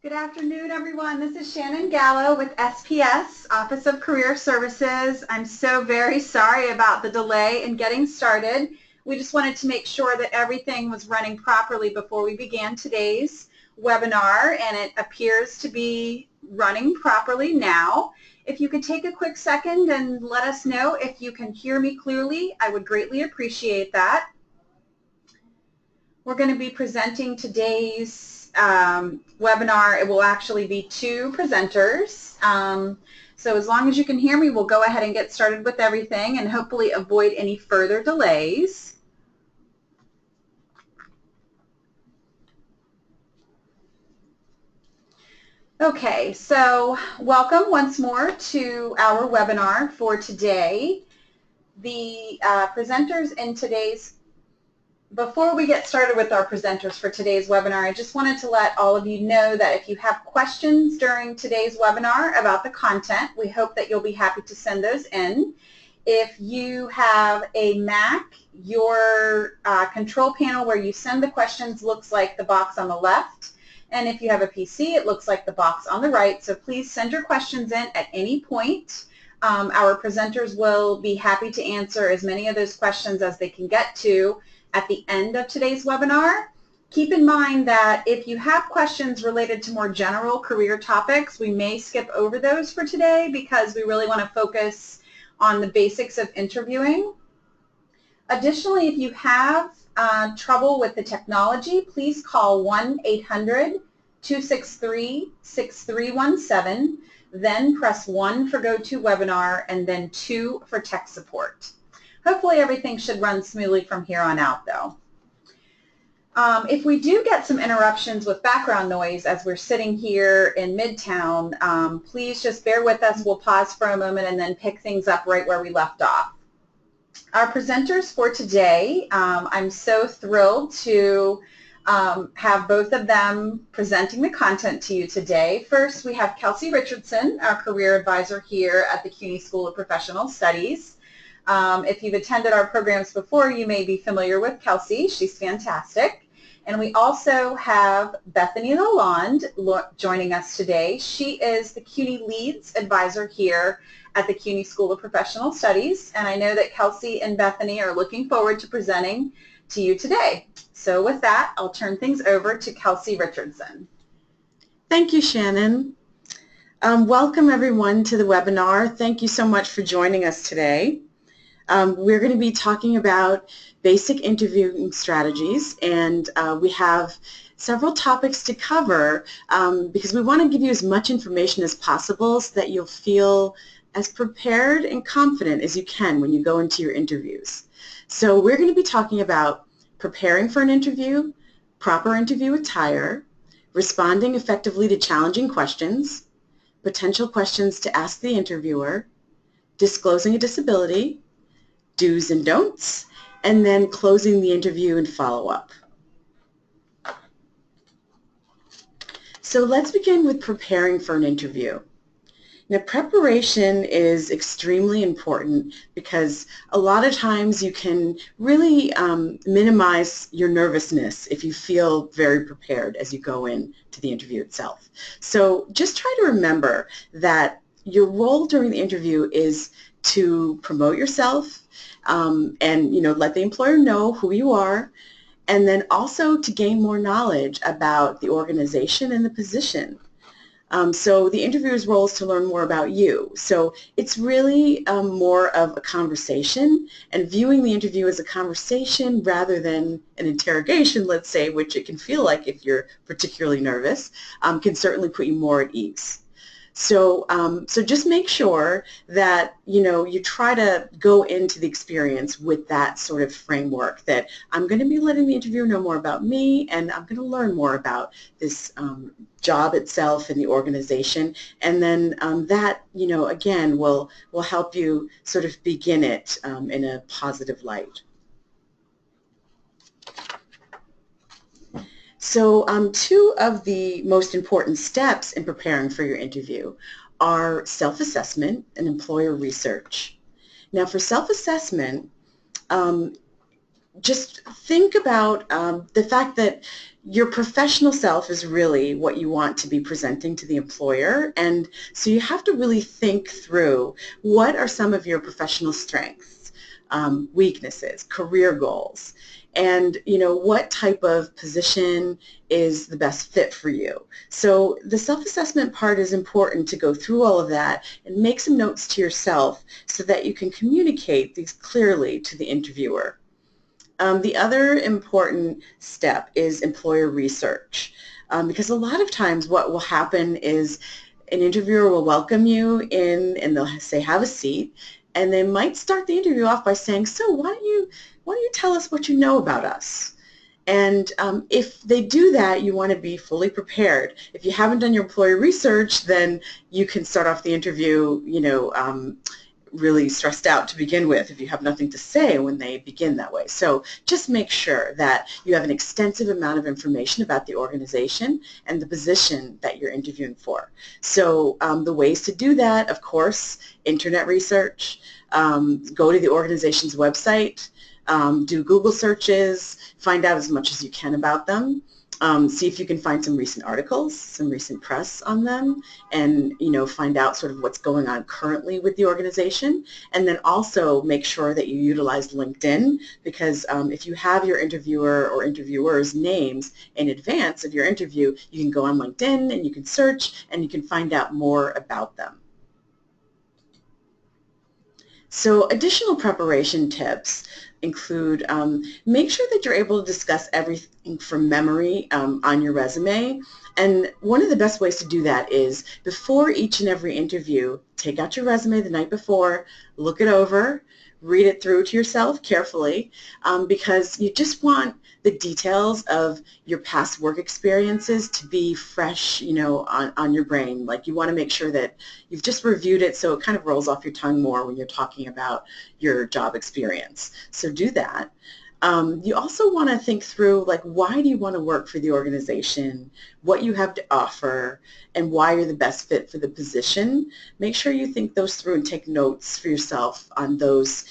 Good afternoon, everyone. This is Shannon Gallo with SPS, Office of Career Services. I'm so very sorry about the delay in getting started. We just wanted to make sure that everything was running properly before we began today's webinar, and it appears to be running properly now. If you could take a quick second and let us know if you can hear me clearly, I would greatly appreciate that. We're going to be presenting today's webinar. It will actually be two presenters. So as long as you can hear me, we'll go ahead and get started with everything and hopefully avoid any further delays. Okay, so welcome once more to our webinar for today. The presenters in today's Before we get started with our presenters for today's webinar, I just wanted to let all of you know that if you have questions during today's webinar about the content, we hope that you'll be happy to send those in. If you have a Mac, your control panel where you send the questions looks like the box on the left. And if you have a PC, it looks like the box on the right. So please send your questions in at any point. Our presenters will be happy to answer as many of those questions as they can get to at the end of today's webinar. Keep in mind that if you have questions related to more general career topics, we may skip over those for today because we really want to focus on the basics of interviewing. Additionally, if you have trouble with the technology, please call 1-800-263-6317, then press 1 for GoToWebinar, and then 2 for tech support. Hopefully everything should run smoothly from here on out, though. If we do get some interruptions with background noise as we're sitting here in Midtown, please just bear with us. We'll pause for a moment and then pick things up right where we left off. Our presenters for today, I'm so thrilled to have both of them presenting the content to you today. First, we have Kelsey Richardson, our career advisor here at the CUNY School of Professional Studies. If you've attended our programs before, you may be familiar with Kelsey. She's fantastic. And we also have Bethany LaLonda joining us today. She is the CUNY LEADS advisor here at the CUNY School of Professional Studies. And I know that Kelsey and Bethany are looking forward to presenting to you today. So with that, I'll turn things over to Kelsey Richardson. Thank you, Shannon. Welcome, everyone, to the webinar. Thank you so much for joining us today. We're going to be talking about basic interviewing strategies, and we have several topics to cover because we want to give you as much information as possible so that you'll feel as prepared and confident as you can when you go into your interviews. So we're going to be talking about preparing for an interview, proper interview attire, responding effectively to challenging questions, potential questions to ask the interviewer, disclosing a disability, do's and don'ts, and then closing the interview and follow-up. So let's begin with preparing for an interview. Now, preparation is extremely important because a lot of times you can really minimize your nervousness if you feel very prepared as you go into the interview itself. So just try to remember that your role during the interview is to promote yourself and let the employer know who you are, and then also to gain more knowledge about the organization and the position. So the interviewer's role is to learn more about you. So it's really more of a conversation, and viewing the interview as a conversation rather than an interrogation, let's say, which it can feel like if you're particularly nervous, can certainly put you more at ease. So, so just make sure that, you try to go into the experience with that sort of framework that I'm going to be letting the interviewer know more about me, and I'm going to learn more about this job itself and the organization. And then that, again, will help you sort of begin it in a positive light. So two of the most important steps in preparing for your interview are self-assessment and employer research. Now, for self-assessment, just think about the fact that your professional self is really what you want to be presenting to the employer, and so you have to really think through what are some of your professional strengths, weaknesses, career goals, and what type of position is the best fit for you. So the self-assessment part is important, to go through all of that and make some notes to yourself so that you can communicate these clearly to the interviewer. The other important step is employer research, because a lot of times what will happen is an interviewer will welcome you in and they'll say, have a seat, and they might start the interview off by saying, so why don't you tell us what you know about us? And if they do that, you want to be fully prepared. If you haven't done your employer research, then you can start off the interview, really stressed out to begin with if you have nothing to say when they begin that way. So just make sure that you have an extensive amount of information about the organization and the position that you're interviewing for. So the ways to do that, of course, internet research, go to the organization's website, do Google searches, find out as much as you can about them. See if you can find some recent articles, some recent press on them, and find out sort of what's going on currently with the organization. And then also make sure that you utilize LinkedIn, because if you have your interviewer or interviewers' names in advance of your interview, you can go on LinkedIn and you can search and you can find out more about them. So additional preparation tips include make sure that you're able to discuss everything from memory on your resume. And one of the best ways to do that is before each and every interview, take out your resume the night before, look it over, read it through to yourself carefully, because you just want the details of your past work experiences to be fresh, on your brain. Like, you want to make sure that you've just reviewed it so it kind of rolls off your tongue more when you're talking about your job experience. So do that. You also want to think through, like, why do you want to work for the organization, what you have to offer, and why you're the best fit for the position. Make sure you think those through and take notes for yourself on those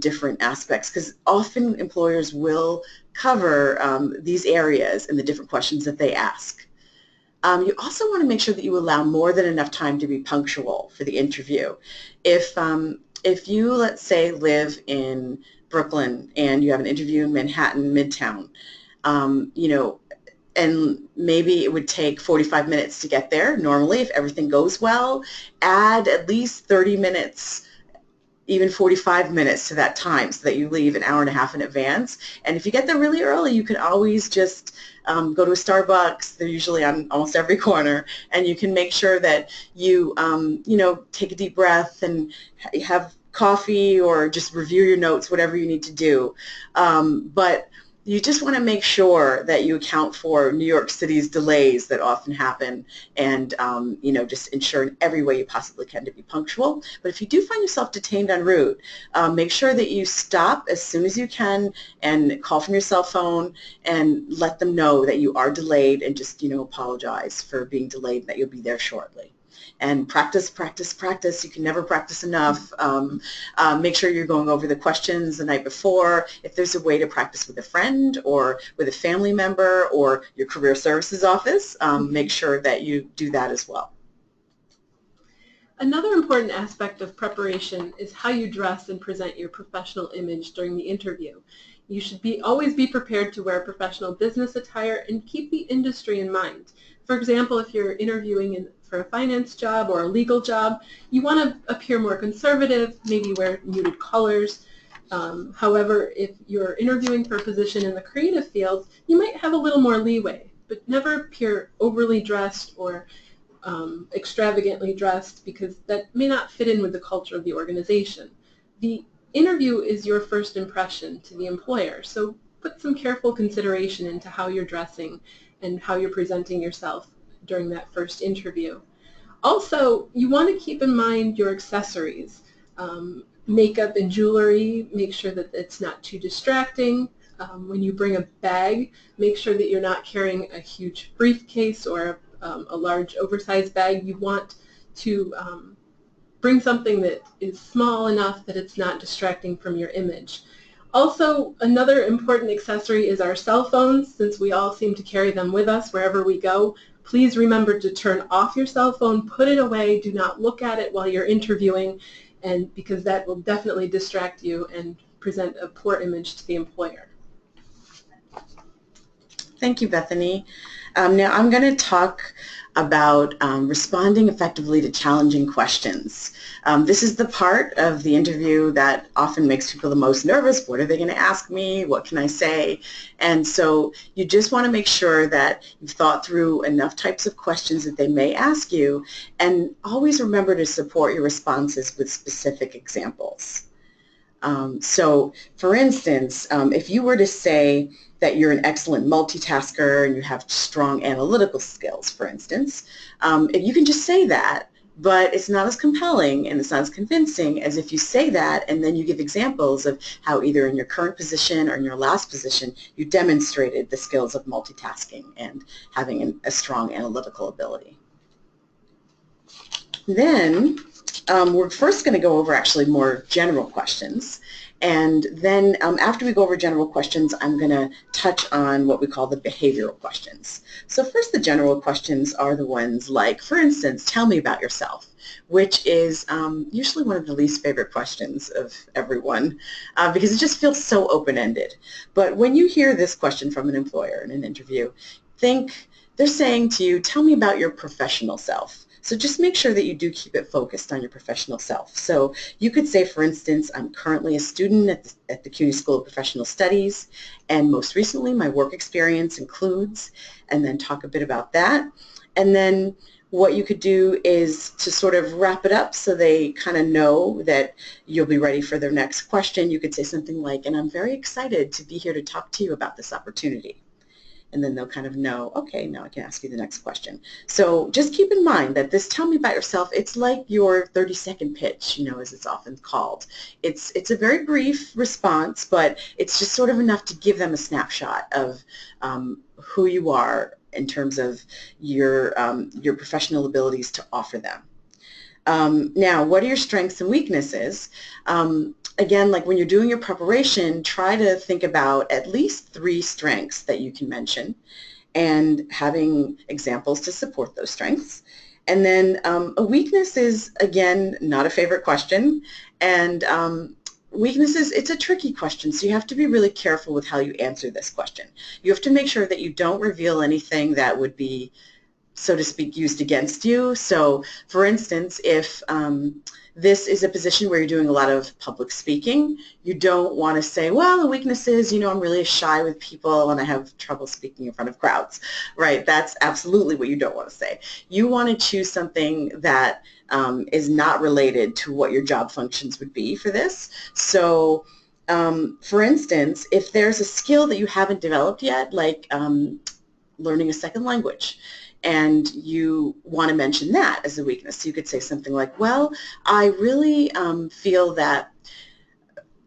different aspects, because often employers will cover these areas in the different questions that they ask. You also want to make sure that you allow more than enough time to be punctual for the interview. If you, let's say, live in Brooklyn and you have an interview in Manhattan, Midtown, and maybe it would take 45 minutes to get there normally if everything goes well, add at least 30 minutes, even 45 minutes to that time so that you leave an hour and a half in advance. And if you get there really early, you can always just go to a Starbucks. They're usually on almost every corner, and you can make sure that you, take a deep breath and have coffee or just review your notes, whatever you need to do. But you just want to make sure that you account for New York City's delays that often happen, and just ensure in every way you possibly can to be punctual. But if you do find yourself detained en route, make sure that you stop as soon as you can and call from your cell phone and let them know that you are delayed, and just apologize for being delayed and that you'll be there shortly. And practice, practice, practice. You can never practice enough. Make sure you're going over the questions the night before. If there's a way to practice with a friend or with a family member or your career services office, make sure that you do that as well. Another important aspect of preparation is how you dress and present your professional image during the interview. You should always be prepared to wear professional business attire and keep the industry in mind. For example, if you're interviewing for a finance job or a legal job, you want to appear more conservative, maybe wear muted colors. However, if you're interviewing for a position in the creative field, you might have a little more leeway, but never appear overly dressed or extravagantly dressed, because that may not fit in with the culture of the organization. The interview is your first impression to the employer, so put some careful consideration into how you're dressing and how you're presenting yourself during that first interview. Also, you want to keep in mind your accessories. Makeup and jewelry, make sure that it's not too distracting. When you bring a bag, make sure that you're not carrying a huge briefcase or a large oversized bag. You want to bring something that is small enough that it's not distracting from your image. Also, another important accessory is our cell phones, since we all seem to carry them with us wherever we go. Please remember to turn off your cell phone, put it away, do not look at it while you're interviewing, and because that will definitely distract you and present a poor image to the employer. Thank you, Bethany. Now I'm going to talk about responding effectively to challenging questions. This is the part of the interview that often makes people the most nervous. What are they going to ask me? What can I say? And so you just want to make sure that you've thought through enough types of questions that they may ask you, and always remember to support your responses with specific examples. So, for instance, if you were to say that you're an excellent multitasker and you have strong analytical skills, for instance, if you can just say that, but it's not as compelling and it's not as convincing as if you say that and then you give examples of how either in your current position or in your last position you demonstrated the skills of multitasking and having a strong analytical ability. Then we're first going to go over actually more general questions, and then after we go over general questions, I'm going to touch on what we call the behavioral questions. So first, the general questions are the ones like, for instance, tell me about yourself, which is usually one of the least favorite questions of everyone because it just feels so open-ended. But when you hear this question from an employer in an interview, think they're saying to you, tell me about your professional self. So just make sure that you do keep it focused on your professional self. So you could say, for instance, I'm currently a student at the CUNY School of Professional Studies, and most recently my work experience includes, and then talk a bit about that. And then what you could do is to sort of wrap it up so they kind of know that you'll be ready for their next question. You could say something like, and I'm very excited to be here to talk to you about this opportunity. And then they'll kind of know, okay, now I can ask you the next question. So just keep in mind that this tell me about yourself, it's like your 30-second pitch, you know, as it's often called. It's a very brief response, but it's just sort of enough to give them a snapshot of who you are in terms of your professional abilities to offer them. Now, what are your strengths and weaknesses? Again, like when you're doing your preparation, try to think about at least 3 strengths that you can mention and having examples to support those strengths. And then a weakness is, again, not a favorite question. And weaknesses, it's a tricky question, so you have to be really careful with how you answer this question. You have to make sure that you don't reveal anything that would be, so to speak, used against you. So, for instance, if this is a position where you're doing a lot of public speaking, you don't want to say, well, the weakness is, you know, I'm really shy with people and I have trouble speaking in front of crowds, right? That's absolutely what you don't want to say. You want to choose something that is not related to what your job functions would be for this. So, for instance, if there's a skill that you haven't developed yet, like learning a second language, and you want to mention that as a weakness. You could say something like, well, I really feel that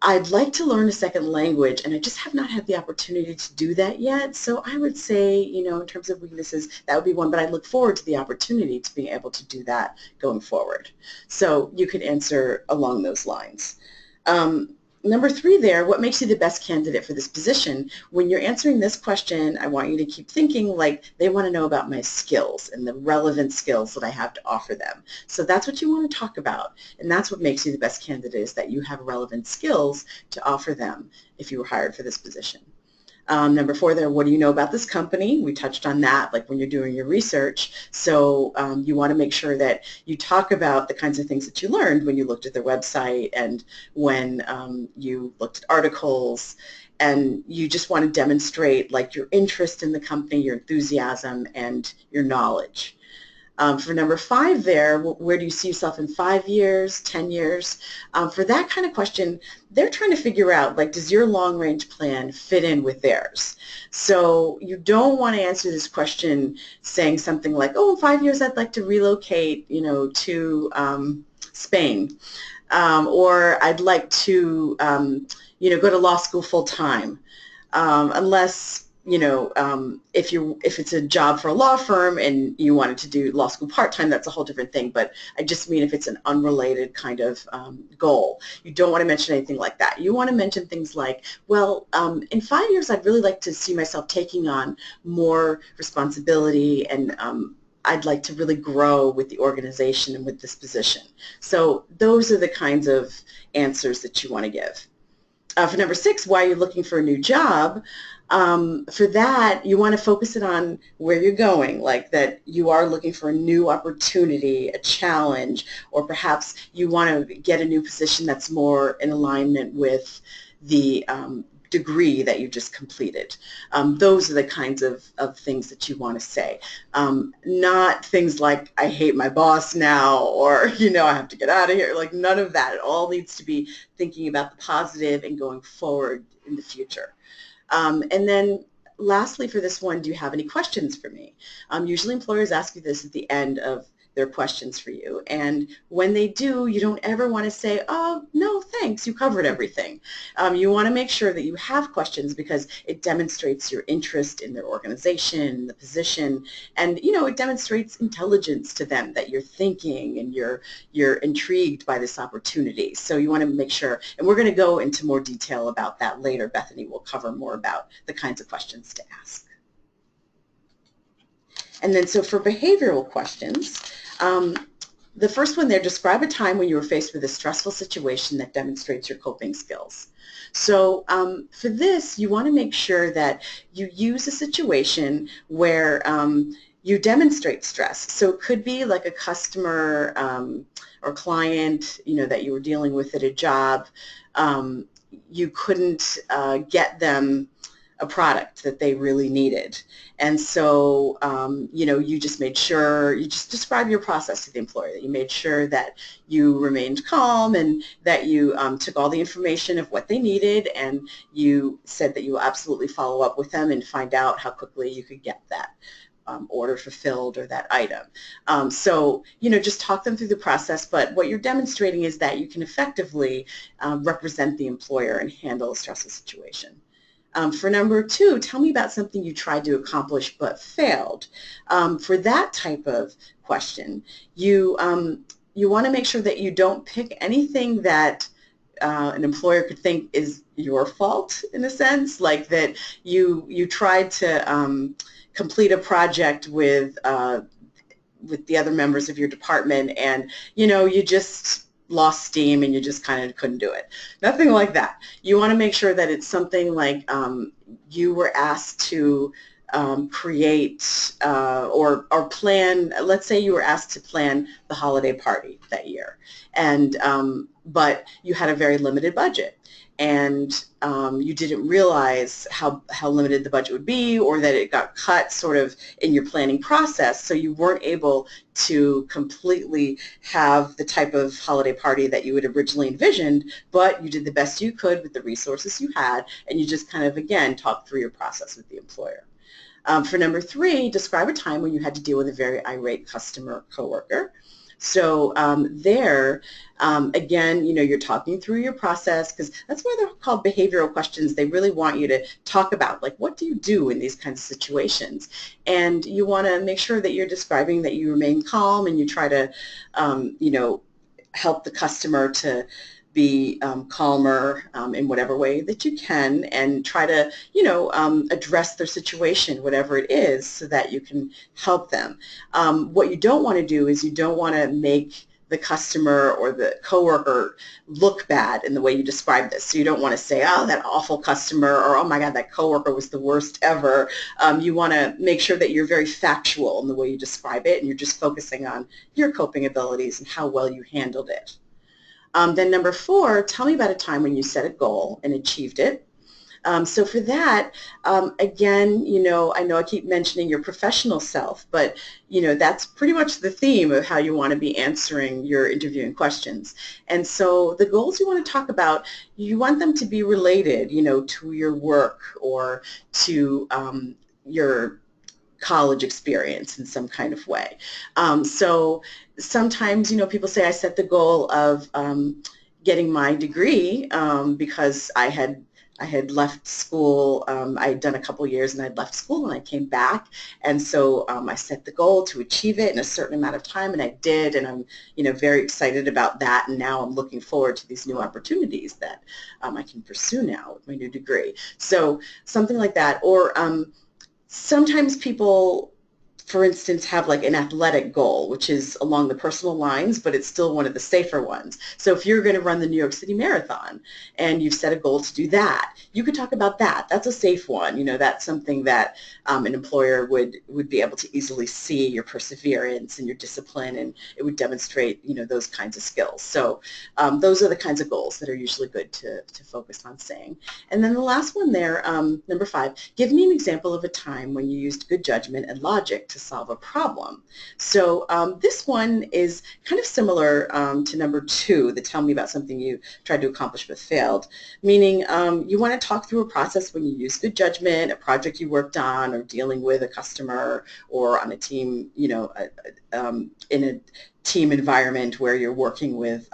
I'd like to learn a second language and I just have not had the opportunity to do that yet. So I would say, you know, in terms of weaknesses, that would be one, but I look forward to the opportunity to being able to do that going forward. So you could answer along those lines. Number 3 there, what makes you the best candidate for this position? When you're answering this question, I want you to keep thinking like they want to know about my skills and the relevant skills that I have to offer them. So that's what you want to talk about, and that's what makes you the best candidate, is that you have relevant skills to offer them if you were hired for this position. Number 4 there, what do you know about this company? We touched on that, like when you're doing your research. So you want to make sure that you talk about the kinds of things that you learned when you looked at their website and when you looked at articles, and you just want to demonstrate like your interest in the company, your enthusiasm, and your knowledge. For number 5 there, where do you see yourself in 5 years, 10 years? For that kind of question, they're trying to figure out, like, does your long-range plan fit in with theirs? So you don't want to answer this question saying something like, oh, in 5 years I'd like to relocate, you know, to Spain, or I'd like to, you know, go to law school full-time, unless if it's a job for a law firm and you wanted to do law school part-time, that's a whole different thing. But I just mean if it's an unrelated kind of goal, you don't want to mention anything like that. You want to mention things like, well, in 5 years, I'd really like to see myself taking on more responsibility, and I'd like to really grow with the organization and with this position. So those are the kinds of answers that you want to give. For number 6, why are you looking for a new job? For that, you want to focus it on where you're going, like that you are looking for a new opportunity, a challenge, or perhaps you want to get a new position that's more in alignment with the degree that you just completed. Those are the kinds of things that you want to say. Not things like, I hate my boss now, or, I have to get out of here. Like, none of that. It all needs to be thinking about the positive and going forward in the future. And then lastly for this one, do you have any questions for me? Usually employers ask you this at the end of their questions for you. And when they do, you don't ever want to say, oh, no, thanks, you covered everything. You want to make sure that you have questions because it demonstrates your interest in their organization, the position, and, it demonstrates intelligence to them that you're thinking and you're intrigued by this opportunity. So you want to make sure, and we're going to go into more detail about that later. Bethany will cover more about the kinds of questions to ask. And then so for behavioral questions, the first one there, describe a time when you were faced with a stressful situation that demonstrates your coping skills. So for this, you want to make sure that you use a situation where you demonstrate stress. So it could be like a customer or client, that you were dealing with at a job. You couldn't get them a product that they really needed. And so, you just made sure, you just describe your process to the employer, that you made sure that you remained calm and that you took all the information of what they needed, and you said that you will absolutely follow up with them and find out how quickly you could get that order fulfilled or that item. So, just talk them through the process, but what you're demonstrating is that you can effectively represent the employer and handle a stressful situation. For number 2, tell me about something you tried to accomplish but failed. For that type of question, you want to make sure that you don't pick anything that an employer could think is your fault, in a sense, like that you tried to complete a project with the other members of your department, and you just lost steam and you just kind of couldn't do it. Nothing like that. You want to make sure that it's something like you were asked to create or plan. Let's say you were asked to plan the holiday party that year, and but you had a very limited budget, and you didn't realize how limited the budget would be, or that it got cut sort of in your planning process, so you weren't able to completely have the type of holiday party that you had originally envisioned, but you did the best you could with the resources you had, and you just kind of, again, talked through your process with the employer. For number 3, describe a time when you had to deal with a very irate customer or coworker. So there, again, you're talking through your process, because that's why they're called behavioral questions. They really want you to talk about, like, what do you do in these kinds of situations? And you want to make sure that you're describing that you remain calm and you try to, help the customer to be calmer in whatever way that you can, and try to, address their situation, whatever it is, so that you can help them. What you don't want to do is you don't want to make the customer or the coworker look bad in the way you describe this. So you don't want to say, oh, that awful customer, or oh my God, that coworker was the worst ever. You want to make sure that you're very factual in the way you describe it, and you're just focusing on your coping abilities and how well you handled it. Then number 4, tell me about a time when you set a goal and achieved it. So for that, again, I know I keep mentioning your professional self, but, that's pretty much the theme of how you want to be answering your interviewing questions. And so the goals you want to talk about, you want them to be related, to your work or to your college experience in some kind of way. So sometimes, people say I set the goal of getting my degree because I had I had left school. I had done a couple years and I'd left school and I came back. And so I set the goal to achieve it in a certain amount of time, and I did. And I'm, very excited about that. And now I'm looking forward to these new opportunities that I can pursue now with my new degree. So something like that. Or sometimes people, for instance, have like an athletic goal, which is along the personal lines, but it's still one of the safer ones. So if you're going to run the New York City Marathon and you've set a goal to do that, you could talk about that. That's a safe one. That's something that an employer would be able to easily see your perseverance and your discipline, and it would demonstrate, those kinds of skills. So those are the kinds of goals that are usually good to focus on saying. And then the last one there, number 5, give me an example of a time when you used good judgment and logic to solve a problem. So this one is kind of similar to number 2, the tell me about something you tried to accomplish but failed, meaning you want to talk through a process when you use good judgment, a project you worked on, or dealing with a customer, or on a team, in a team environment where you're working with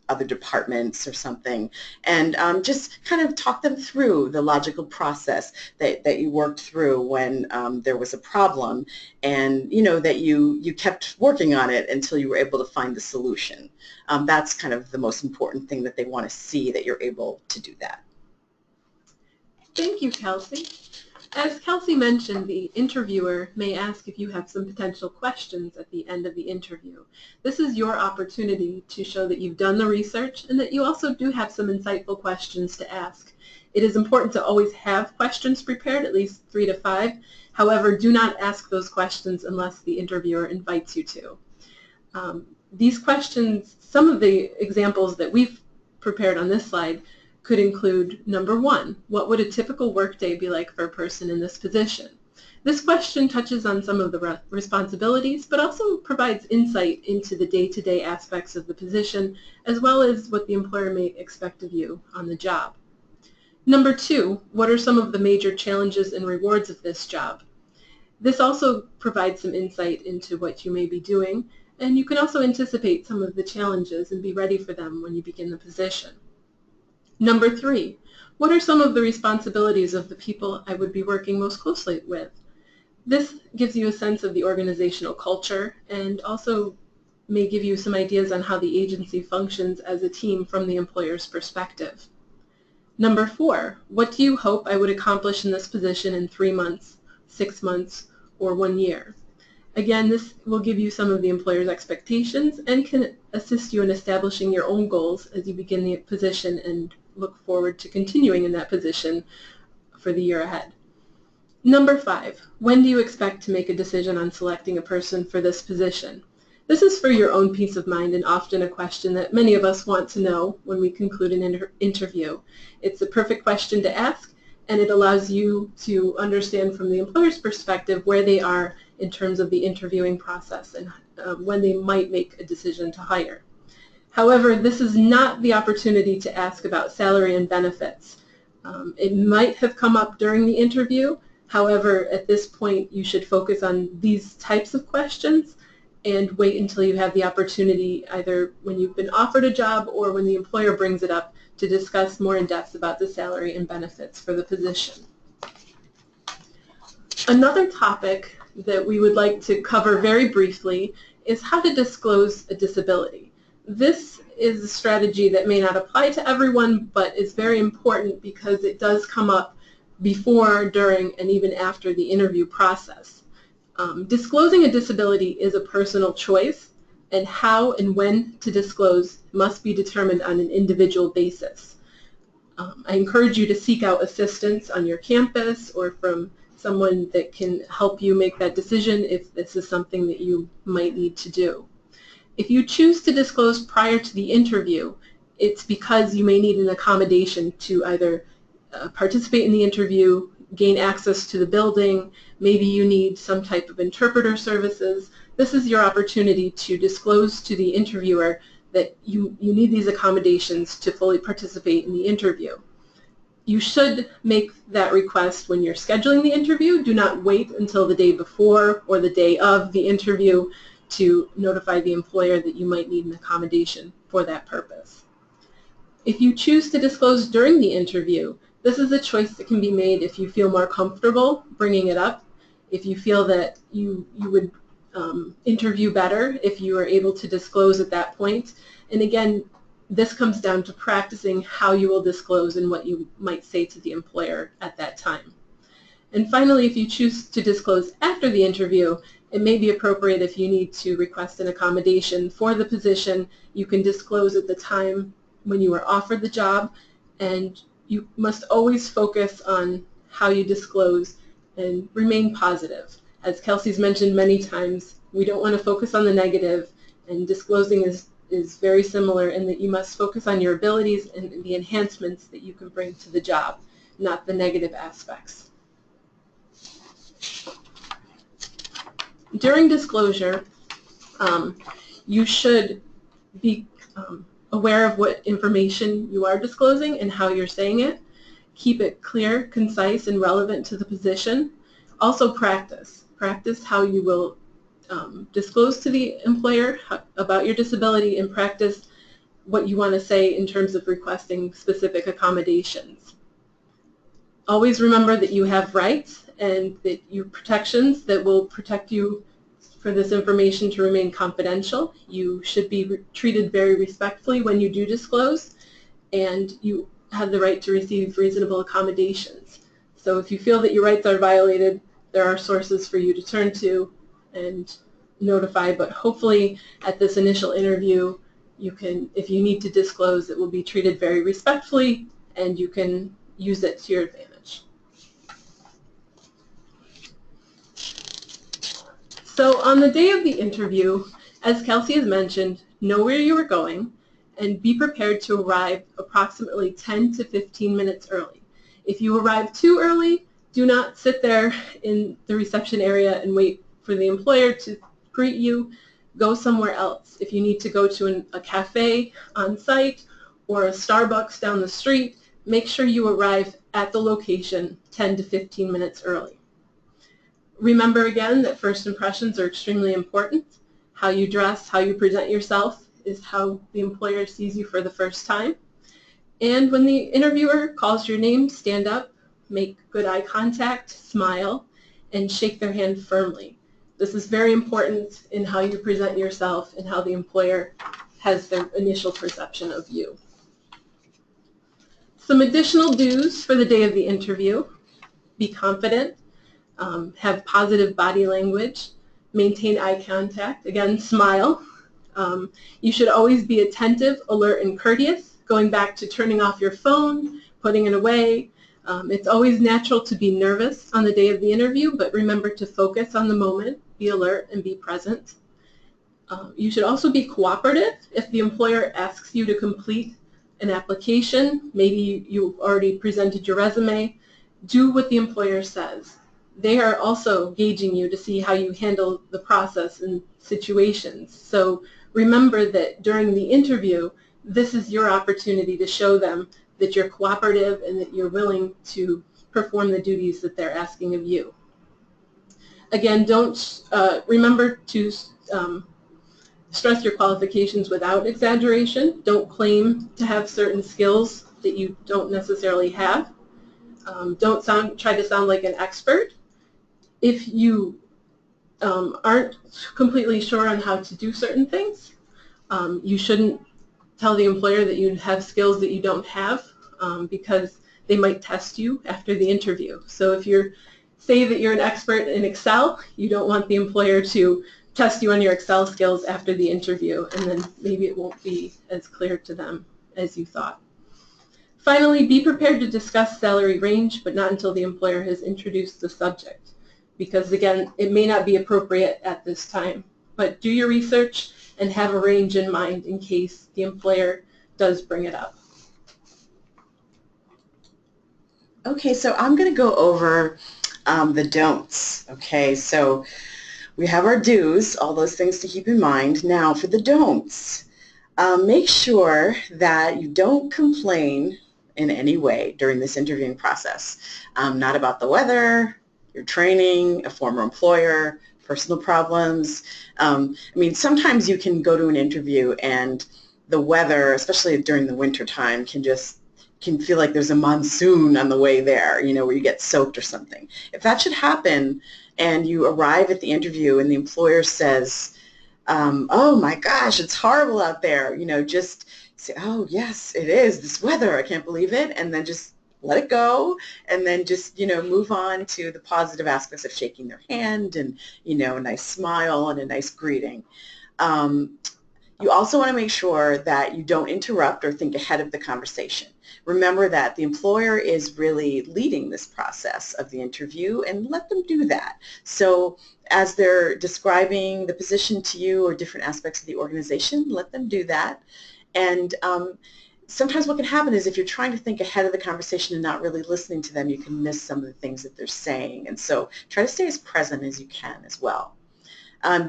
other departments or something, and just kind of talk them through the logical process that you worked through when there was a problem, and that you kept working on it until you were able to find the solution. That's kind of the most important thing that they want to see, that you're able to do that. Thank you, Kelsey. As Kelsey mentioned, the interviewer may ask if you have some potential questions at the end of the interview. This is your opportunity to show that you've done the research and that you also do have some insightful questions to ask. It is important to always have questions prepared, at least 3 to 5. However, do not ask those questions unless the interviewer invites you to. These questions, some of the examples that we've prepared on this slide could include, number 1, what would a typical workday be like for a person in this position? This question touches on some of the responsibilities, but also provides insight into the day-to-day aspects of the position, as well as what the employer may expect of you on the job. Number 2, what are some of the major challenges and rewards of this job? This also provides some insight into what you may be doing, and you can also anticipate some of the challenges and be ready for them when you begin the position. Number 3, what are some of the responsibilities of the people I would be working most closely with? This gives you a sense of the organizational culture and also may give you some ideas on how the agency functions as a team from the employer's perspective. Number 4, what do you hope I would accomplish in this position in 3 months, 6 months, or 1 year? Again, this will give you some of the employer's expectations and can assist you in establishing your own goals as you begin the position and look forward to continuing in that position for the year ahead. Number 5, when do you expect to make a decision on selecting a person for this position? This is for your own peace of mind and often a question that many of us want to know when we conclude an interview. It's the perfect question to ask, and it allows you to understand from the employer's perspective where they are in terms of the interviewing process and when they might make a decision to hire. However, this is not the opportunity to ask about salary and benefits. It might have come up during the interview. However, at this point, you should focus on these types of questions and wait until you have the opportunity, either when you've been offered a job or when the employer brings it up, to discuss more in depth about the salary and benefits for the position. Another topic that we would like to cover very briefly is how to disclose a disability. This is a strategy that may not apply to everyone, but is very important because it does come up before, during, and even after the interview process. Disclosing a disability is a personal choice, and how and when to disclose must be determined on an individual basis. I encourage you to seek out assistance on your campus or from someone that can help you make that decision if this is something that you might need to do. If you choose to disclose prior to the interview, it's because you may need an accommodation to either participate in the interview, gain access to the building, maybe you need some type of interpreter services. This is your opportunity to disclose to the interviewer that you need these accommodations to fully participate in the interview. You should make that request when you're scheduling the interview. Do not wait until the day before or the day of the interview to notify the employer that you might need an accommodation for that purpose. If you choose to disclose during the interview, This is a choice that can be made if you feel more comfortable bringing it up, if you feel that you would interview better if you are able to disclose at that point. And again, this comes down to practicing how you will disclose and what you might say to the employer at that time. And finally, if you choose to disclose after the interview, it may be appropriate if you need to request an accommodation for the position. You can disclose at the time when you were offered the job, and you must always focus on how you disclose and remain positive. As Kelsey's mentioned many times, we don't want to focus on the negative, and disclosing is very similar in that you must focus on your abilities and the enhancements that you can bring to the job, not the negative aspects. During disclosure, you should be aware of what information you are disclosing and how you're saying it. Keep it clear, concise, and relevant to the position. Also practice. Practice how you will disclose to the employer about your disability, and practice what you want to say in terms of requesting specific accommodations. Always remember that you have rights and that you have protections that will protect you for this information to remain confidential. You should be treated very respectfully when you do disclose, and you have the right to receive reasonable accommodations. So if you feel that your rights are violated, there are sources for you to turn to and notify, but hopefully at this initial interview, you can, if you need to disclose, it will be treated very respectfully and you can use it to your advantage. So on the day of the interview, as Kelsey has mentioned, know where you are going and be prepared to arrive approximately 10 to 15 minutes early. If you arrive too early, do not sit there in the reception area and wait for the employer to greet you. Go somewhere else. If you need to go to a cafe on site or a Starbucks down the street, make sure you arrive at the location 10 to 15 minutes early. Remember again that first impressions are extremely important. How you dress, how you present yourself is how the employer sees you for the first time. And when the interviewer calls your name, stand up, make good eye contact, smile, and shake their hand firmly. This is very important in how you present yourself and how the employer has their initial perception of you. Some additional do's for the day of the interview: be confident, have positive body language, maintain eye contact, again, smile. You should always be attentive, alert, and courteous, going back to turning off your phone, putting it away. It's always natural to be nervous on the day of the interview, but remember to focus on the moment, be alert, and be present. You should also be cooperative. If the employer asks you to complete an application, maybe you've already presented your resume, do what the employer says. They are also gauging you to see how you handle the process and situations. So remember that during the interview, this is your opportunity to show them that you're cooperative and that you're willing to perform the duties that they're asking of you. Again, remember to stress your qualifications without exaggeration. Don't claim to have certain skills that you don't necessarily have. Don't try to sound like an expert. If you aren't completely sure on how to do certain things, you shouldn't tell the employer that you have skills that you don't have, because they might test you after the interview. So if you say that you're an expert in Excel, you don't want the employer to test you on your Excel skills after the interview, and then maybe it won't be as clear to them as you thought. Finally, be prepared to discuss salary range, but not until the employer has introduced the subject, because again, it may not be appropriate at this time. But do your research and have a range in mind in case the employer does bring it up. Okay, so I'm going to go over the don'ts. Okay, so we have our do's, all those things to keep in mind. Now for the don'ts, make sure that you don't complain in any way during this interviewing process. Not about the weather, your training, a former employer, personal problems. I mean, sometimes you can go to an interview and the weather, especially during the winter time, can just can feel like there's a monsoon on the way there, where you get soaked or something. If that should happen and you arrive at the interview and the employer says, oh my gosh, it's horrible out there, just say, oh yes, it is, this weather, I can't believe it, and then just let it go, and then just, move on to the positive aspects of shaking their hand and, a nice smile and a nice greeting. You also want to make sure that you don't interrupt or think ahead of the conversation. Remember that the employer is really leading this process of the interview, and let them do that. So as they're describing the position to you or different aspects of the organization, let them do that. And sometimes what can happen is if you're trying to think ahead of the conversation and not really listening to them, you can miss some of the things that they're saying. And so try to stay as present as you can as well.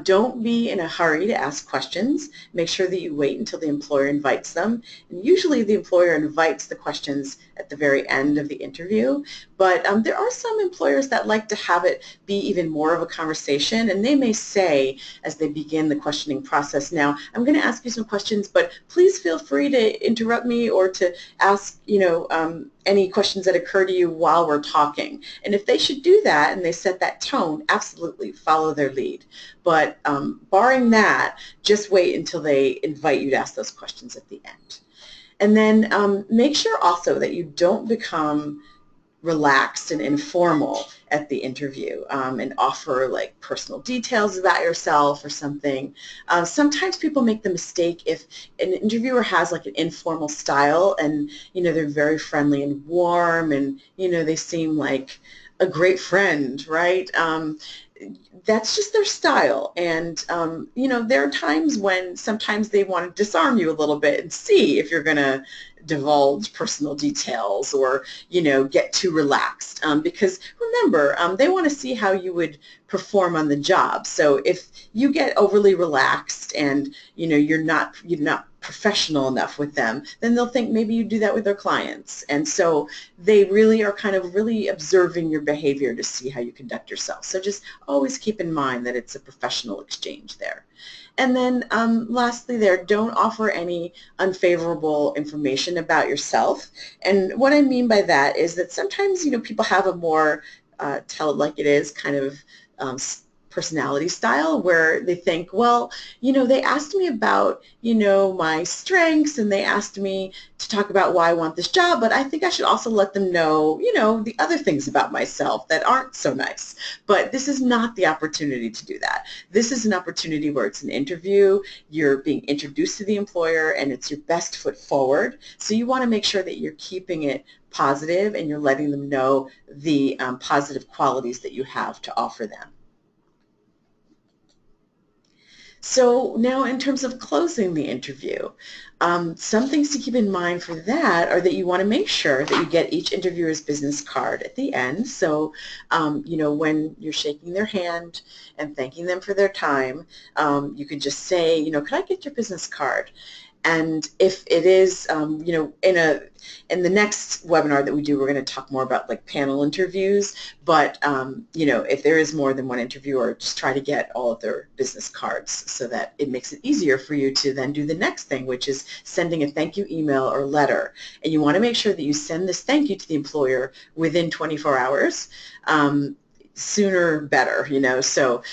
Don't be in a hurry to ask questions. Make sure that you wait until the employer invites them. And usually the employer invites the questions at the very end of the interview, but there are some employers that like to have it be even more of a conversation, and they may say as they begin the questioning process, now I'm going to ask you some questions, but please feel free to interrupt me or to ask any questions that occur to you while we're talking. And if they should do that and they set that tone, absolutely follow their lead. But barring that, just wait until they invite you to ask those questions at the end. And then make sure also that you don't become relaxed and informal at the interview and offer like personal details about yourself or something. Sometimes people make the mistake if an interviewer has like an informal style and they're very friendly and warm and they seem like a great friend, right? That's just their style, and there are times when sometimes they want to disarm you a little bit and see if you're going to divulge personal details or get too relaxed, because remember, they want to see how you would perform on the job. So if you get overly relaxed and you're not professional enough with them, then they'll think maybe you do that with their clients. And so they really are kind of really observing your behavior to see how you conduct yourself. So just always keep in mind that it's a professional exchange there. And then lastly there, don't offer any unfavorable information about yourself. And what I mean by that is that sometimes people have a more tell it like it is kind of personality style where they think, well, they asked me about, my strengths, and they asked me to talk about why I want this job, but I think I should also let them know, the other things about myself that aren't so nice. But this is not the opportunity to do that. This is an opportunity where it's an interview, you're being introduced to the employer, and it's your best foot forward. So you want to make sure that you're keeping it positive and you're letting them know the positive qualities that you have to offer them. So now in terms of closing the interview, some things to keep in mind for that are that you want to make sure that you get each interviewer's business card at the end. So, when you're shaking their hand and thanking them for their time, you could just say, could I get your business card? And if it is, in the next webinar that we do, we're going to talk more about like panel interviews. But, if there is more than one interviewer, just try to get all of their business cards so that it makes it easier for you to then do the next thing, which is sending a thank you email or letter. And you want to make sure that you send this thank you to the employer within 24 hours. Sooner better, so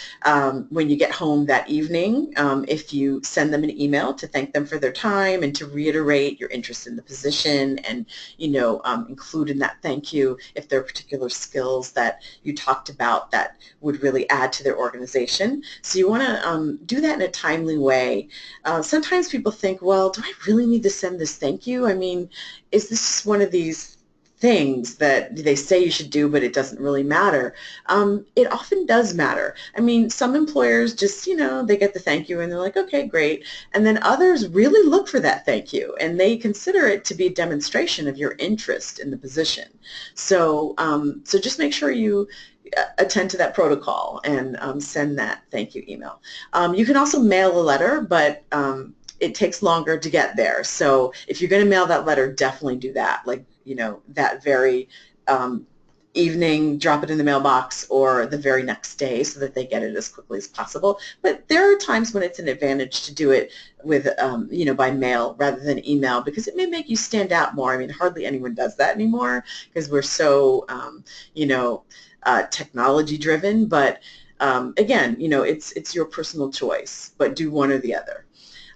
when you get home that evening, if you send them an email to thank them for their time and to reiterate your interest in the position and include in that thank you if there are particular skills that you talked about that would really add to their organization. So you want to do that in a timely way. Sometimes people think, well, do I really need to send this thank you? I mean, is this just one of these things that they say you should do, but it doesn't really matter? It often does matter. I mean, some employers just, they get the thank you and they're like, okay, great. And then others really look for that thank you and they consider it to be a demonstration of your interest in the position. So, so just make sure you attend to that protocol and send that thank you email. You can also mail a letter, but it takes longer to get there. So if you're going to mail that letter, definitely do that. Like, that very evening, drop it in the mailbox, or the very next day so that they get it as quickly as possible. But there are times when it's an advantage to do it with, by mail rather than email, because it may make you stand out more. I mean, hardly anyone does that anymore because we're so, technology driven. But again, it's your personal choice, but do one or the other.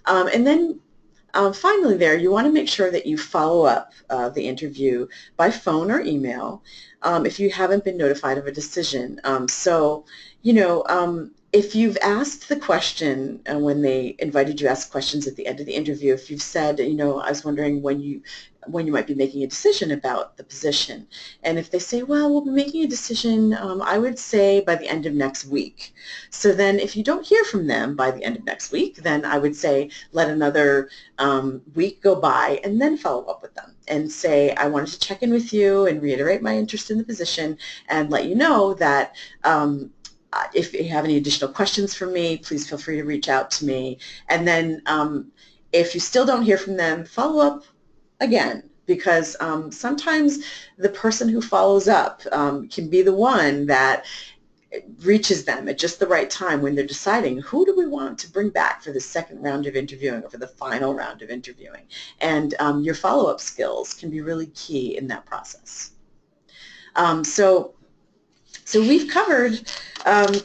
And then finally there, you want to make sure that you follow up the interview by phone or email if you haven't been notified of a decision. If you've asked the question when they invited you to ask questions at the end of the interview, if you've said, I was wondering when you might be making a decision about the position. And if they say, well, we'll be making a decision, I would say by the end of next week. So then if you don't hear from them by the end of next week, then I would say let another week go by and then follow up with them and say, I wanted to check in with you and reiterate my interest in the position and let you know that if you have any additional questions for me, please feel free to reach out to me. And then if you still don't hear from them, follow up again, because sometimes the person who follows up can be the one that reaches them at just the right time when they're deciding who do we want to bring back for the second round of interviewing or for the final round of interviewing. And your follow-up skills can be really key in that process. So we've covered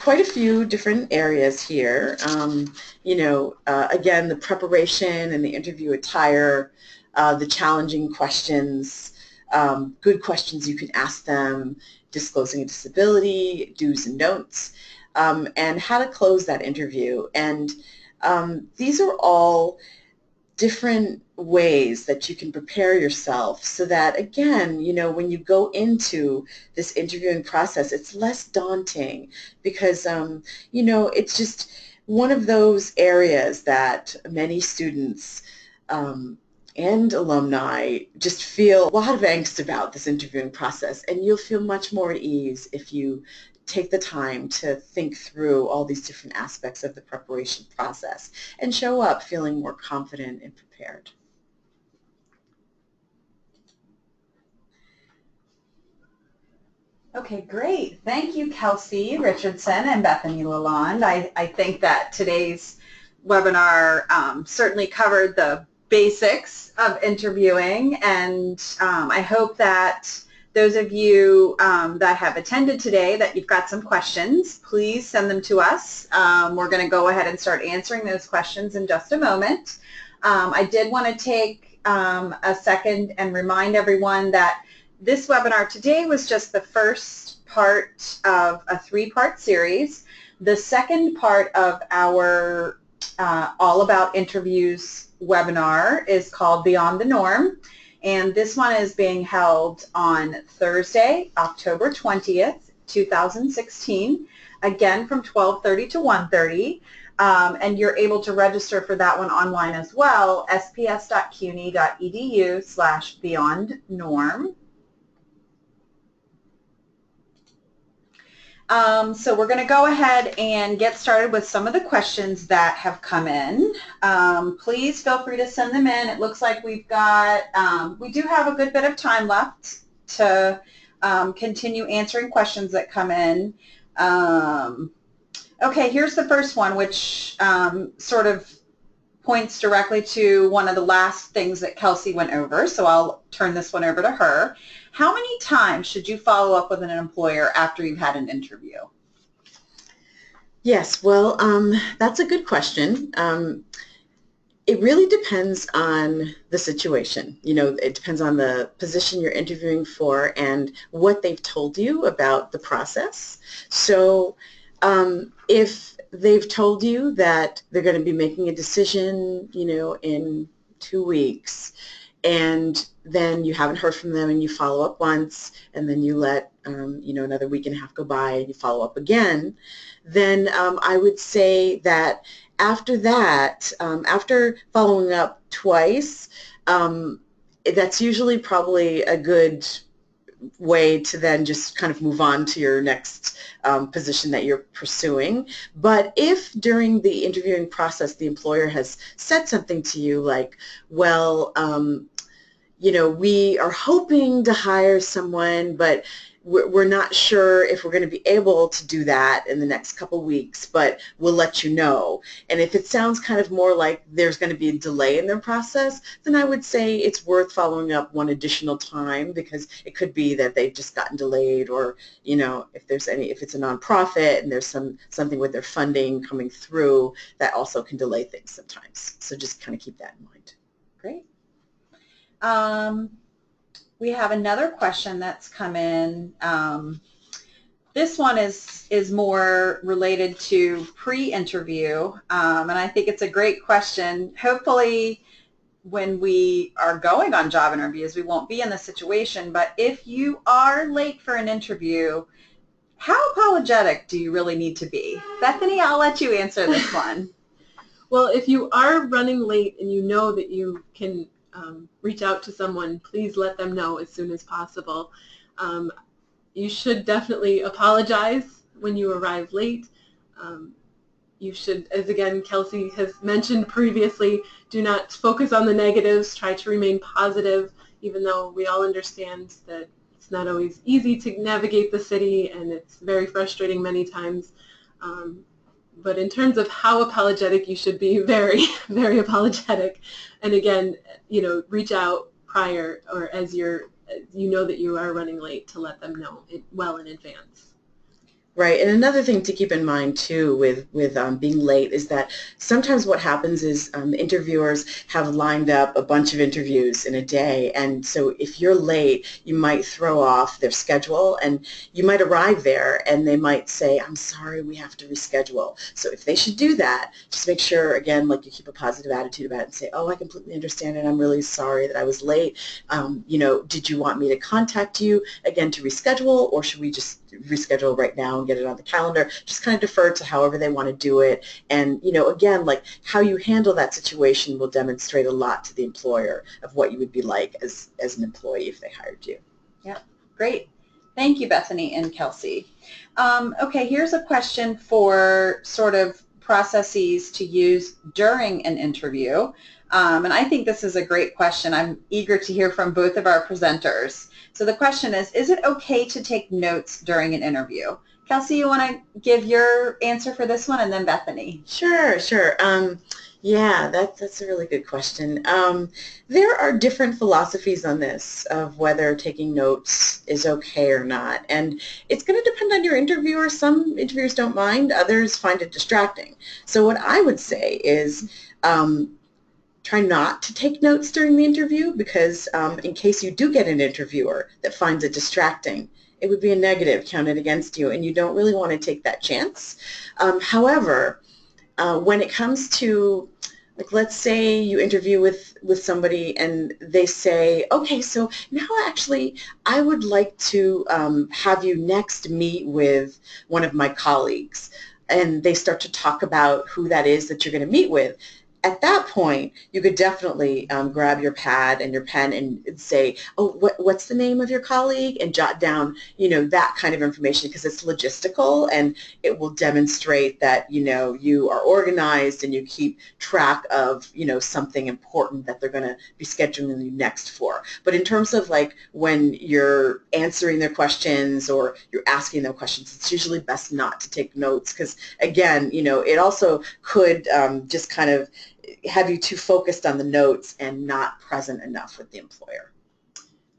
quite a few different areas here. Again, the preparation and the interview attire, the challenging questions, good questions you can ask them, disclosing a disability, do's and don'ts, and how to close that interview. And these are all different ways that you can prepare yourself so that, again, when you go into this interviewing process, it's less daunting because, it's just one of those areas that many students and alumni just feel a lot of angst about this interviewing process, and you'll feel much more at ease if you take the time to think through all these different aspects of the preparation process and show up feeling more confident and prepared. Okay, great. Thank you, Kelsey Richardson and Bethany LaLonda. I think that today's webinar certainly covered the basics of interviewing, and I hope that those of you that have attended today, that you've got some questions, please send them to us. We're going to go ahead and start answering those questions in just a moment. I did want to take a second and remind everyone that this webinar today was just the first part of a three-part series. The second part of our All About Interviews webinar is called Beyond the Norm. And this one is being held on Thursday, October 20th, 2016, again from 12:30 to 1:30. And you're able to register for that one online as well, sps.cuny.edu/beyondnorm. So we're going to go ahead and get started with some of the questions that have come in. Please feel free to send them in. It looks like we've got, we do have a good bit of time left to continue answering questions that come in. Okay, here's the first one, which sort of points directly to one of the last things that Kelsey went over, so I'll turn this one over to her. How many times should you follow up with an employer after you've had an interview? Yes, well, that's a good question. It really depends on the situation. It depends on the position you're interviewing for and what they've told you about the process. So if they've told you that they're going to be making a decision, in 2 weeks, and then you haven't heard from them and you follow up once, and then you let, another week and a half go by and you follow up again, then I would say that after that, after following up twice, that's usually probably a good way to then just kind of move on to your next position that you're pursuing. But if during the interviewing process the employer has said something to you like, well, we are hoping to hire someone, but we're not sure if we're going to be able to do that in the next couple weeks, but we'll let you know. And if it sounds kind of more like there's going to be a delay in their process, then I would say it's worth following up one additional time, because it could be that they've just gotten delayed, or, you know, if it's a nonprofit and there's something with their funding coming through, that also can delay things sometimes. So just kind of keep that in mind. Great. We have another question that's come in. This one is more related to pre-interview, and I think it's a great question. Hopefully, when we are going on job interviews, we won't be in this situation, but if you are late for an interview, how apologetic do you really need to be? Bethany, I'll let you answer this one. Well, if you are running late and you know that you can reach out to someone, please let them know as soon as possible. You should definitely apologize when you arrive late. You should, as again Kelsey has mentioned previously, do not focus on the negatives. Try to remain positive, even though we all understand that it's not always easy to navigate the city and it's very frustrating many times. But in terms of how apologetic, you should be very, very apologetic. And again, you know, reach out prior, or as you know that you are running late, to let them know well in advance. Right, and another thing to keep in mind too with being late is that sometimes what happens is interviewers have lined up a bunch of interviews in a day, and so if you're late, you might throw off their schedule, and you might arrive there and they might say, I'm sorry, we have to reschedule. So if they should do that, just make sure, again, like, you keep a positive attitude about it and say, oh, I completely understand it, I'm really sorry that I was late. You know, did you want me to contact you again to reschedule, or should we just reschedule right now and get it on the calendar? Just kind of defer to however they want to do it. And, you know, again, like, how you handle that situation will demonstrate a lot to the employer of what you would be like as an employee if they hired you. Yeah, great. Thank you, Bethany and Kelsey. Okay, here's a question for sort of processes to use during an interview. And I think this is a great question. I'm eager to hear from both of our presenters. So the question is it okay to take notes during an interview? Kelsey, you want to give your answer for this one, and then Bethany? Sure. Yeah, that's a really good question. There are different philosophies on this of whether taking notes is okay or not, and it's going to depend on your interviewer. Some interviewers don't mind, others find it distracting. So what I would say is try not to take notes during the interview, because in case you do get an interviewer that finds it distracting, it would be a negative counted against you, and you don't really want to take that chance. However, when it comes to, like, let's say you interview with somebody and they say, okay, so now actually I would like to have you next meet with one of my colleagues, and they start to talk about who that is that you're going to meet with. At that point, you could definitely grab your pad and your pen and say, oh, what's the name of your colleague? And jot down, you know, that kind of information, because it's logistical and it will demonstrate that, you know, you are organized and you keep track of, you know, something important that they're going to be scheduling you next for. But in terms of, like, when you're answering their questions or you're asking them questions, it's usually best not to take notes, because, again, you know, it also could just kind of have you too focused on the notes and not present enough with the employer.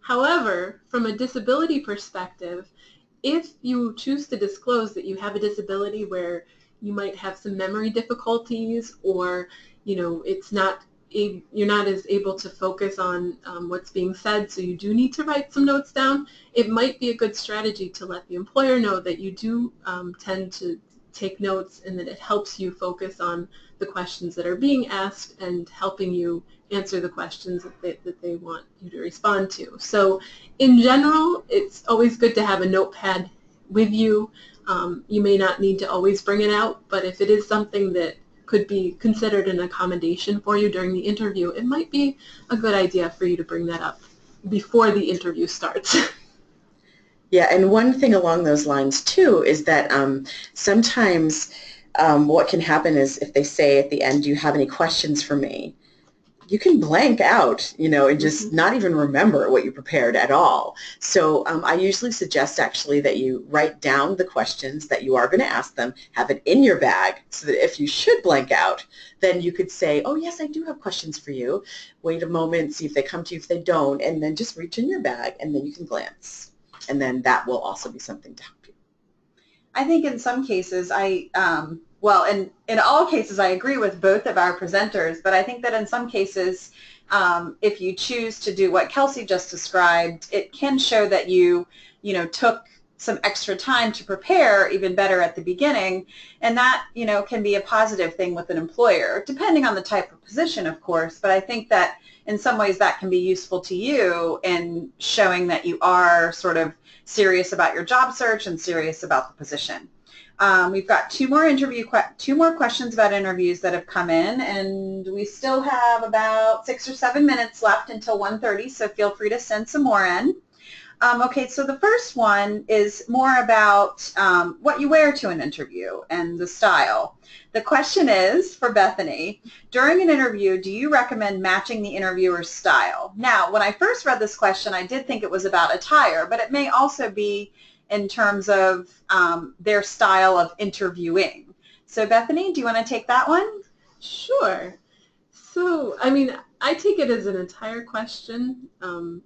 However, from a disability perspective, if you choose to disclose that you have a disability where you might have some memory difficulties, or, you know, you're not as able to focus on what's being said, so you do need to write some notes down, it might be a good strategy to let the employer know that you do tend to take notes, and that it helps you focus on the questions that are being asked and helping you answer the questions that they want you to respond to. So in general, it's always good to have a notepad with you. You may not need to always bring it out, but if it is something that could be considered an accommodation for you during the interview, it might be a good idea for you to bring that up before the interview starts. Yeah, and one thing along those lines too is that sometimes what can happen is if they say at the end, do you have any questions for me? you can blank out, and just not even remember what you prepared at all. So I usually suggest actually that you write down the questions that you are going to ask them, have it in your bag so that if you should blank out, then you could say, oh yes, I do have questions for you. Wait a moment, see if they come to you, if they don't, and then just reach in your bag and then you can glance. And then that will also be something to help you. I think in some cases, well, in all cases, I agree with both of our presenters, but I think that in some cases, if you choose to do what Kelsey just described, it can show that you took some extra time to prepare even better at the beginning, and that, can be a positive thing with an employer, depending on the type of position, of course, but I think that in some ways that can be useful to you in showing that you are sort of serious about your job search and serious about the position. We've got two more questions about interviews that have come in, and we still have about 6 or 7 minutes left until 1:30, so feel free to send some more in. Okay, so the first one is more about what you wear to an interview and the style. The question is, for Bethany, during an interview, do you recommend matching the interviewer's style? Now, when I first read this question, I did think it was about attire, but it may also be in terms of their style of interviewing. So Bethany, do you want to take that one? Sure. So, I mean, I take it as an attire question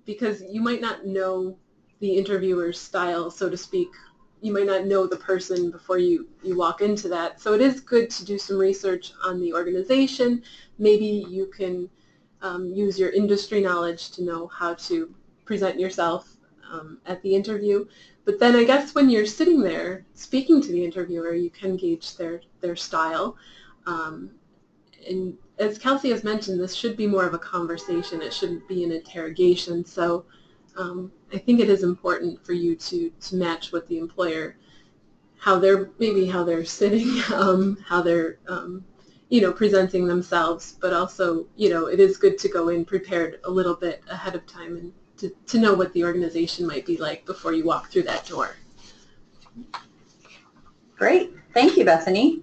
because you might not know the interviewer's style, so to speak. You might not know the person before you walk into that. So it is good to do some research on the organization. Maybe you can use your industry knowledge to know how to present yourself at the interview. But then I guess when you're sitting there speaking to the interviewer, you can gauge their style. And as Kelsey has mentioned, this should be more of a conversation. It shouldn't be an interrogation. So I think it is important for you to match with the employer, how they're sitting, how they're presenting themselves, but also it is good to go in prepared a little bit ahead of time and to know what the organization might be like before you walk through that door. Great. Thank you, Bethany.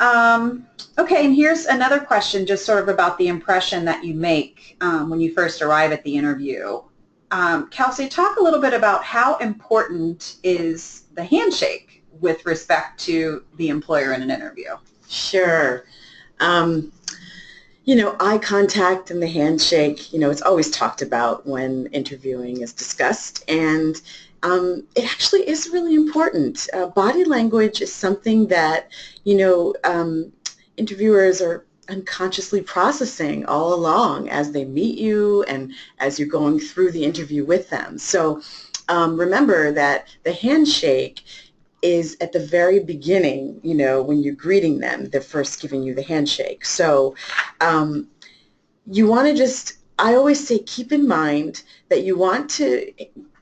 Okay, and here's another question just sort of about the impression that you make when you first arrive at the interview. Kelsey, talk a little bit about how important is the handshake with respect to the employer in an interview? Sure. Eye contact and the handshake, it's always talked about when interviewing is discussed, and it actually is really important. Body language is something that, interviewers are unconsciously processing all along as they meet you and as you're going through the interview with them. So remember that the handshake is at the very beginning, when you're greeting them, they're first giving you the handshake. So you want to I always say, keep in mind that you want to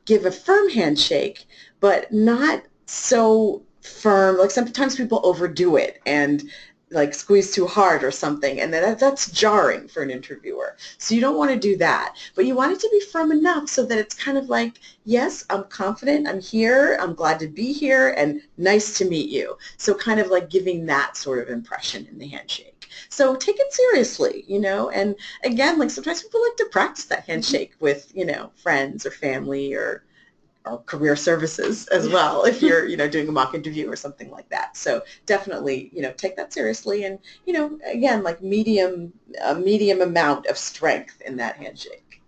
give a firm handshake, but not so firm. Like sometimes people overdo it and like squeeze too hard or something, and that's jarring for an interviewer. So you don't want to do that, but you want it to be firm enough so that it's kind of like, yes, I'm confident, I'm here, I'm glad to be here, and nice to meet you. So kind of like giving that sort of impression in the handshake. So take it seriously, and again, like sometimes people like to practice that handshake with, friends or family or career services as well if you're doing a mock interview or something like that. So definitely take that seriously, and again, like a medium amount of strength in that handshake.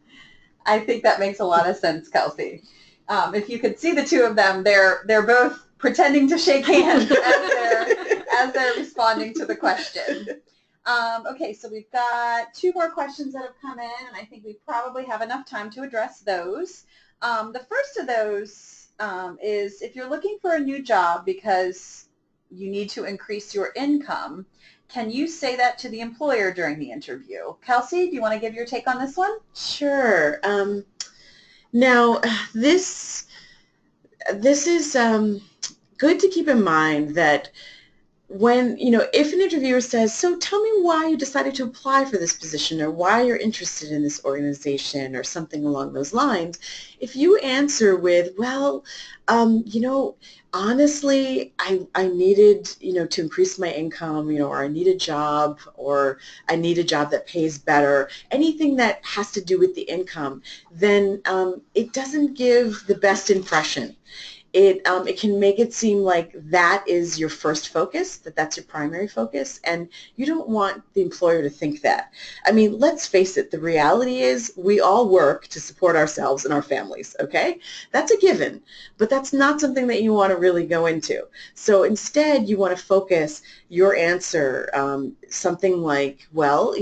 I think that makes a lot of sense, Kelsey. If you could see the two of them, they're both pretending to shake hands as they're responding to the question. Okay, so we've got 2 more questions that have come in, and I think we probably have enough time to address those. The first of those is if you're looking for a new job because you need to increase your income, can you say that to the employer during the interview? Kelsey, do you want to give your take on this one? Sure. Now, this is good to keep in mind that when, if an interviewer says, so tell me why you decided to apply for this position or why you're interested in this organization or something along those lines, if you answer with, well, honestly, I needed, to increase my income, or I need a job, or I need a job that pays better, anything that has to do with the income, then it doesn't give the best impression. It can make it seem like that is your first focus, that's your primary focus, and you don't want the employer to think that. I mean, let's face it, the reality is we all work to support ourselves and our families, okay? That's a given, but that's not something that you want to really go into. So instead, you want to focus your answer something like, well,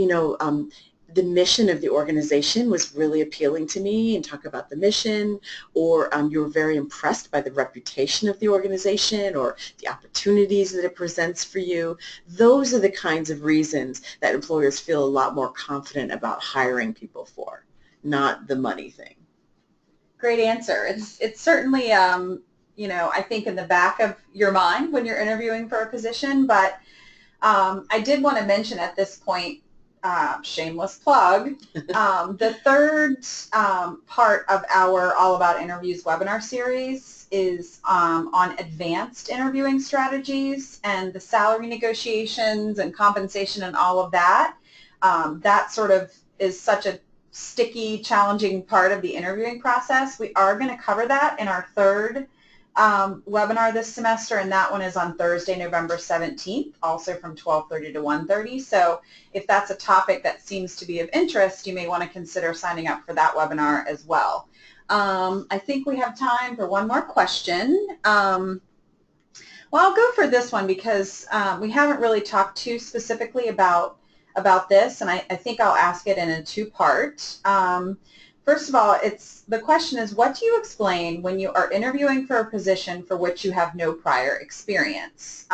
the mission of the organization was really appealing to me, and talk about the mission, or you were very impressed by the reputation of the organization or the opportunities that it presents for you. Those are the kinds of reasons that employers feel a lot more confident about hiring people for, not the money thing. Great answer. It's certainly, I think in the back of your mind when you're interviewing for a position, but I did want to mention at this point, shameless plug, the third part of our All About Interviews webinar series is on advanced interviewing strategies and the salary negotiations and compensation and all of that. That sort of is such a sticky, challenging part of the interviewing process. We are going to cover that in our third webinar this semester, and that one is on Thursday, November 17th, also from 12:30 to 1:30. So if that's a topic that seems to be of interest, you may want to consider signing up for that webinar as well. I think we have time for one more question. Well, I'll go for this one because we haven't really talked too specifically about this, and I think I'll ask it in a two-part. First of all, the question is, what do you explain when you are interviewing for a position for which you have no prior experience?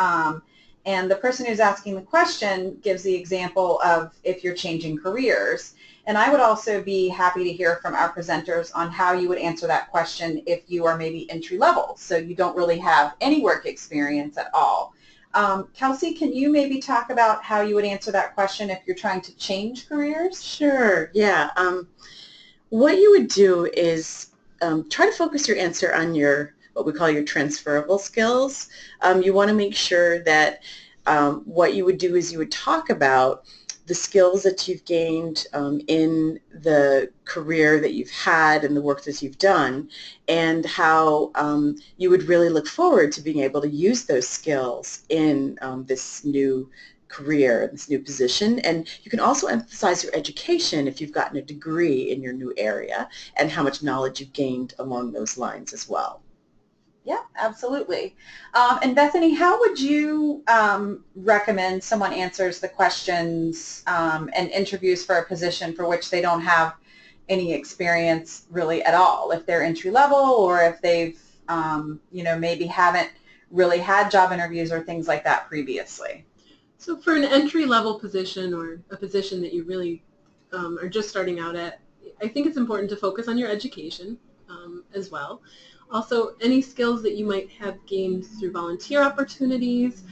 And the person who's asking the question gives the example of if you're changing careers. And I would also be happy to hear from our presenters on how you would answer that question if you are maybe entry level, so you don't really have any work experience at all. Kelsey, can you maybe talk about how you would answer that question if you're trying to change careers? Sure, yeah. What you would do is try to focus your answer on what we call your transferable skills. You want to make sure that what you would do is you would talk about the skills that you've gained in the career that you've had and the work that you've done, and how you would really look forward to being able to use those skills in this new career, this new position. And you can also emphasize your education if you've gotten a degree in your new area, and how much knowledge you've gained along those lines as well. Yeah, absolutely. And Bethany, how would you recommend someone answers the questions and interviews for a position for which they don't have any experience really at all? If they're entry level, or if they've, maybe haven't really had job interviews or things like that previously? So for an entry-level position, or a position that you really are just starting out at, I think it's important to focus on your education as well. Also, any skills that you might have gained through volunteer opportunities.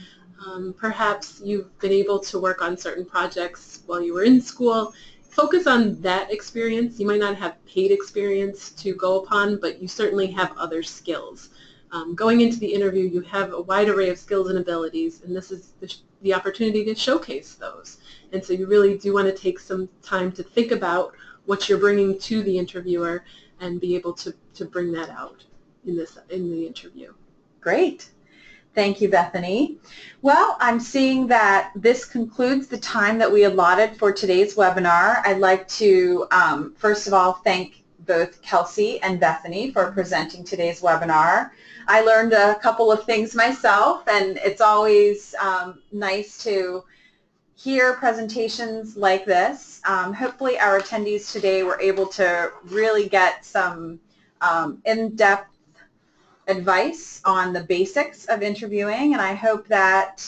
Perhaps you've been able to work on certain projects while you were in school. Focus on that experience. You might not have paid experience to go upon, but you certainly have other skills. Going into the interview, you have a wide array of skills and abilities, and this is the opportunity to showcase those. And so you really do want to take some time to think about what you're bringing to the interviewer and be able to bring that out in the interview. Great. Thank you, Bethany. Well, I'm seeing that this concludes the time that we allotted for today's webinar. I'd like to, first of all, thank both Kelsey and Bethany for presenting today's webinar. I learned a couple of things myself, and it's always nice to hear presentations like this. Hopefully our attendees today were able to really get some in-depth advice on the basics of interviewing, and I hope that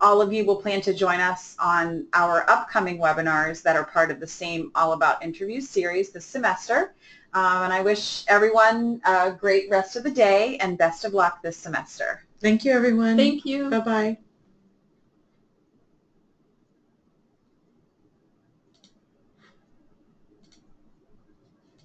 all of you will plan to join us on our upcoming webinars that are part of the same All About Interviews series this semester. And I wish everyone a great rest of the day and best of luck this semester. Thank you, everyone. Thank you. Bye-bye.